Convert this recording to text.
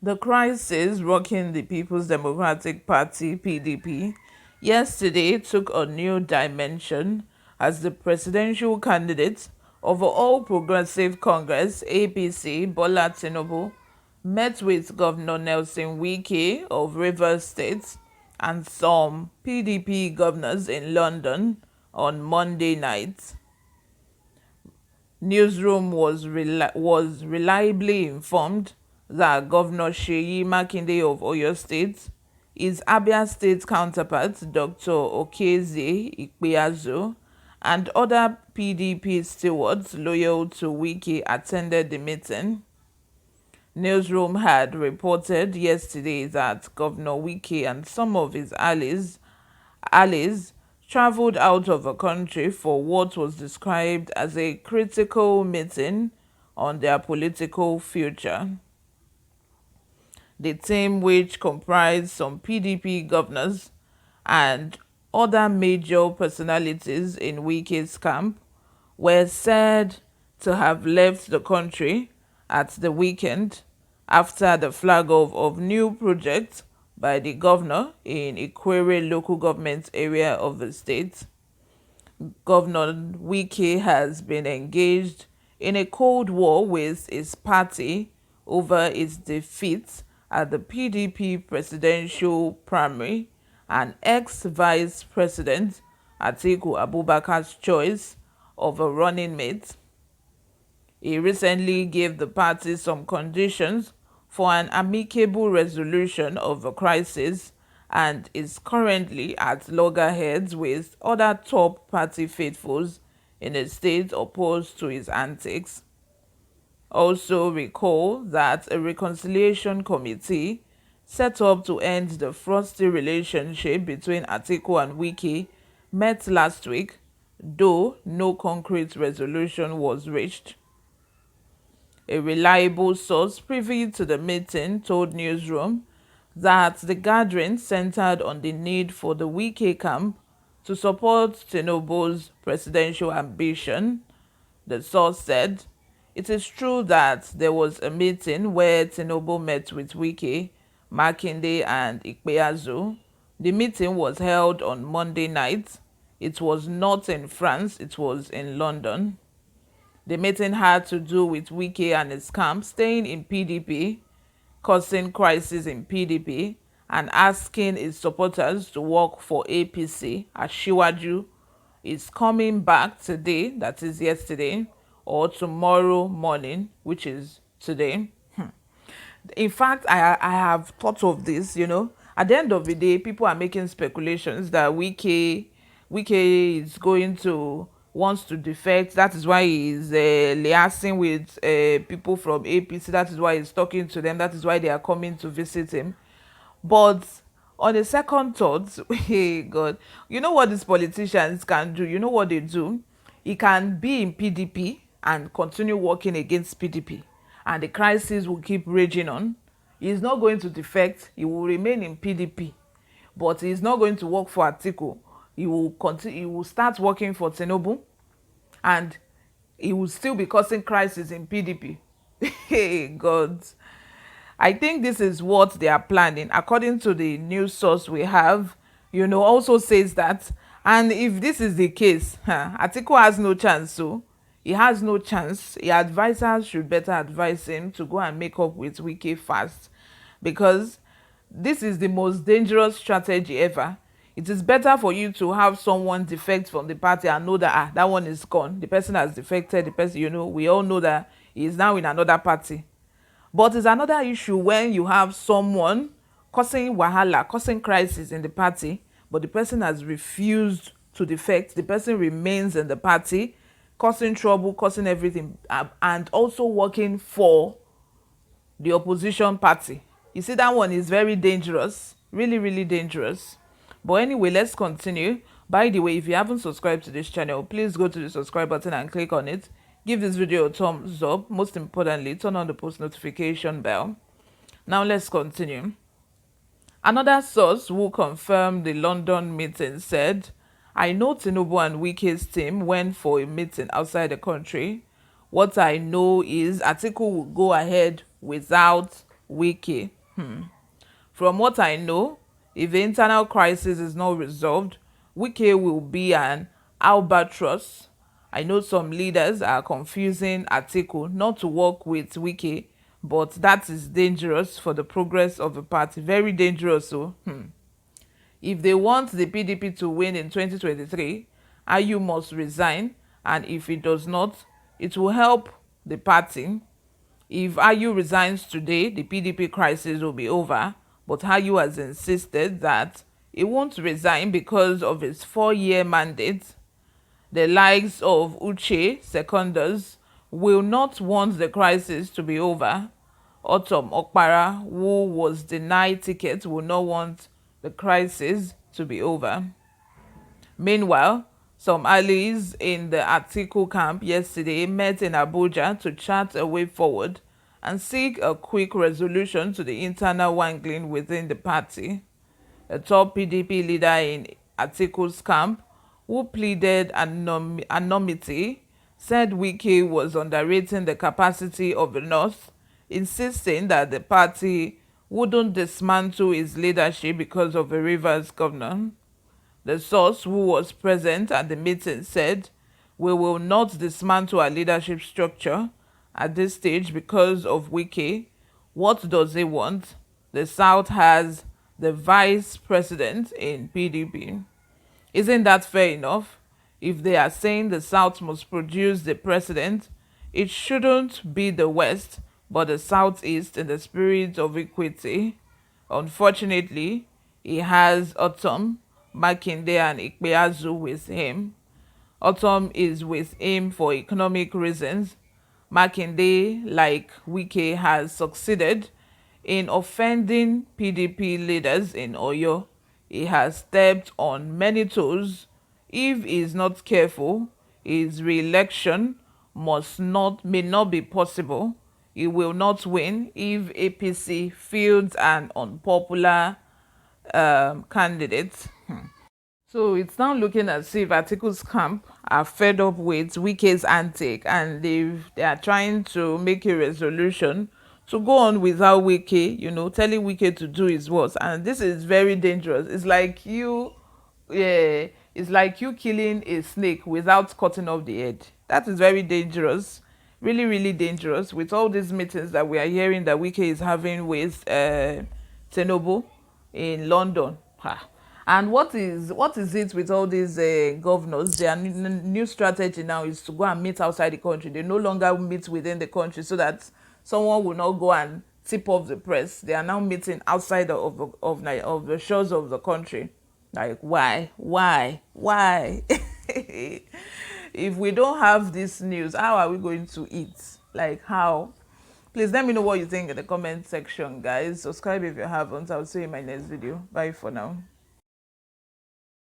The crisis rocking the People's Democratic Party (PDP) yesterday took a new dimension as the presidential candidate of the All Progressive Congress (APC) Bola Tinubu met with Governor Nelson Wike of Rivers State and some PDP governors in London on Monday night. Newsroom was reliably informed that Governor Seyi Makinde of Oyo State, his Abia State counterpart Dr. Okezie Ikpeazu, and other PDP stewards loyal to Wike attended the meeting. Newsroom had reported yesterday that Governor Wike and some of his allies traveled out of the country for what was described as a critical meeting on their political future. The team, which comprised some PDP governors and other major personalities in Wike's camp, were said to have left the country at the weekend after the flag off of new projects by the governor in Ikwere local government area of the state. Governor Wike has been engaged in a cold war with his party over its defeat at the PDP presidential primary and ex-vice president Atiku Abubakar's choice of a running mate. He recently gave the party some conditions for an amicable resolution of the crisis and is currently at loggerheads with other top party faithfuls in a state opposed to his antics. Also recall that a reconciliation committee set up to end the frosty relationship between Atiku and Wike met last week, though no concrete resolution was reached. A reliable source privy to the meeting told Newsroom that the gathering centered on the need for the Wike camp to support Tinubu's presidential ambition. The source said, "It is true that there was a meeting where Tinubu met with Wike, Makinde and Ikpeazu. The meeting was held on Monday night. It was not in France, it was in London. The meeting had to do with Wike and his camp staying in PDP, causing crisis in PDP, and asking his supporters to work for APC. Asiwaju is coming back today, that is yesterday, or tomorrow morning, which is today." In fact, I have thought of this, At the end of the day, people are making speculations that Wike is going to wants to defect. That is why he's liaising with people from APC. That is why he's talking to them. That is why they are coming to visit him. But on a second thought, hey God, you know what these politicians can do? You know what they do? He can be in PDP and continue working against PDP, and the crisis will keep raging on. He's not going to defect. He will remain in PDP, but he's not going to work for Atiku. He will continue. He will start working for Tinubu, and he will still be causing crisis in PDP. Hey God, I think this is what they are planning, according to the news source we have. Also says that, and if this is the case, Atiku has no chance. So he has no chance. Your advisors should better advise him to go and make up with Wike fast, because this is the most dangerous strategy ever. It is better for you to have someone defect from the party and know that that one is gone. The person has defected. The person, we all know that he is now in another party. But it's another issue when you have someone causing wahala, causing crisis in the party, but the person has refused to defect. The person remains in the party, causing trouble, causing everything, and also working for the opposition party. You see, that one is very dangerous, really, really dangerous. But anyway, let's continue. By the way, if you haven't subscribed to this channel, please go to the subscribe button and click on it. Give this video a thumbs up. Most importantly, turn on the post notification bell. Now let's continue. Another source who confirmed the London meeting said, "I know Tinubu and Wike's team went for a meeting outside the country. What I know is Atiku will go ahead without Wike. From what I know, if the internal crisis is not resolved, Wike will be an albatross. I know some leaders are confusing Atiku not to work with Wike, but that is dangerous for the progress of the party. Very dangerous. So, if they want the PDP to win in 2023, Ayu must resign, and if it does not, it will help the party. If Ayu resigns today, the PDP crisis will be over, but Ayu has insisted that he won't resign because of his 4-year mandate. The likes of Uche, seconders, will not want the crisis to be over. Otom Okpara, who was denied tickets, will not want the crisis to be over. Meanwhile, some allies in the Atiku camp yesterday met in Abuja to chart a way forward and seek a quick resolution to the internal wrangling within the party. A top PDP leader in Atiku's camp, who pleaded anonymity, said Wike was underrating the capacity of the North, insisting that the party wouldn't dismantle his leadership because of the Rivers governor. The source, who was present at the meeting, said, "We will not dismantle our leadership structure at this stage because of Wike. What does he want? The South has the vice president in PDP. Isn't that fair enough? If they are saying the South must produce the president, it shouldn't be the West, but the Southeast in the spirit of equity. Unfortunately, he has Autumn, Makinde, and Ikpeazu with him. Autumn is with him for economic reasons. Makinde, like Wike, has succeeded in offending PDP leaders in Oyo. He has stepped on many toes. If he is not careful, his re-election may not be possible. He will not win if APC fields an unpopular candidate." So it's now looking as if Atiku's camp are fed up with Wike's antic, and they are trying to make a resolution to go on without Wike, telling Wike to do his worst. And this is very dangerous. It's like you killing a snake without cutting off the head. That is very dangerous. Really, really dangerous, with all these meetings that we are hearing that Wike is having with Tinubu in London. And what is it with all these governors? Their new strategy now is to go and meet outside the country. They no longer meet within the country so that someone will not go and tip off the press. They are now meeting outside of the shores of the country. Like, why? If we don't have this news, how are we going to eat? Like, how? Please let me know what you think in the comment section, guys. Subscribe if you haven't. I'll see you in my next video. Bye for now.